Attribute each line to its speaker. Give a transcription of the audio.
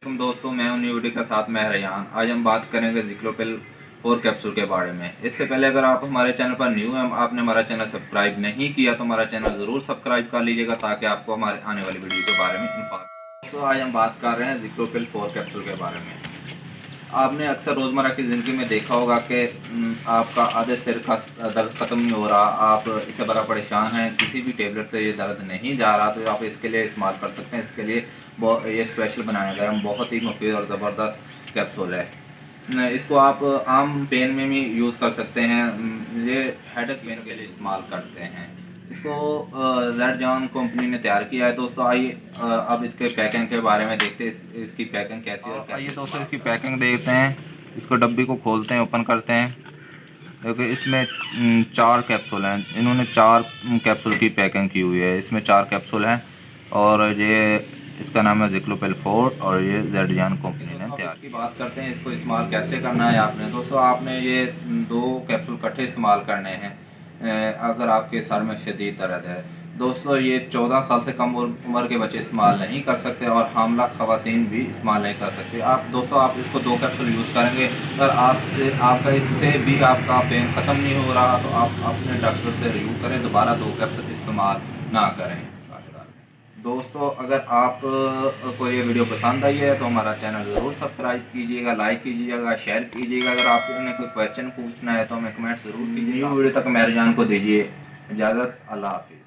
Speaker 1: तुम दोस्तों, मैं हूं न्यू वीडियो के साथ मैं रैयान। आज हम बात करेंगे जिक्लोपिल 4 कैप्सूल के बारे में। इससे पहले अगर आप हमारे चैनल पर न्यू हैं, आपने हमारा चैनल सब्सक्राइब नहीं किया तो हमारा चैनल ज़रूर सब्सक्राइब कर लीजिएगा ताकि आपको हमारे आने वाली वीडियो के बारे में इन्फॉर्म। तो आज हम बात कर रहे हैं जिक्लोपिल 4 कैप्सूल के बारे में। आपने अक्सर रोज़मर्रा की ज़िंदगी में देखा होगा कि आपका आधे सिर का दर्द ख़त्म नहीं हो रहा, आप इससे बड़ा परेशान हैं, किसी भी टेबलेट से ये दर्द नहीं जा रहा, तो आप इसके लिए इस्तेमाल कर सकते हैं। इसके लिए ये स्पेशल बनाया गया है, बहुत ही मुफीद और ज़बरदस्त कैप्सूल है। इसको आप आम पेन में भी यूज़ कर सकते हैं। ये हेडेक पेन के लिए इस्तेमाल करते हैं। इसको जेड जॉन कंपनी ने तैयार किया है। दोस्तों आइए अब इसके पैकिंग के बारे में देखते हैं, इसकी पैकिंग कैसी है। आइए दोस्तों, इसकी पैकिंग देखते हैं। इसको डब्बी को खोलते हैं, ओपन करते हैं, क्योंकि इसमें 4 कैप्सूल हैं। इन्होंने 4 कैप्सूल की पैकिंग की हुई है। इसमें 4 कैप्सूल हैं और ये इसका नाम है जिक्लोपिल 4 और ये जेड जॉन कंपनी ने तैयार की बात करते हैं। इसको इस्तेमाल कैसे करना है आपने। दोस्तों आपने ये 2 कैप्सूल इकट्ठे इस्तेमाल करने हैं अगर आपके सर में शदीद दर्द है। दोस्तों ये 14 साल से कम उम्र के बच्चे इस्तेमाल नहीं कर सकते और हामला ख़वातीन भी इस्तेमाल नहीं कर सकते। आप इसको 2 कैप्सूल यूज़ करेंगे। अगर आपका इससे भी आपका पेन ख़त्म नहीं हो रहा तो आप अपने डॉक्टर से रिव्यू करें, दोबारा 2 कैप्सूल इस्तेमाल ना करें। दोस्तों अगर आप को ये वीडियो पसंद आई है तो हमारा चैनल ज़रूर सब्सक्राइब कीजिएगा, लाइक कीजिएगा, शेयर कीजिएगा। अगर आपने कोई क्वेश्चन पूछना है तो हमें कमेंट ज़रूर कीजिए। न्यू वीडियो तक मेरे जान को दीजिए इजाज़त। अल्लाह हाफिज़।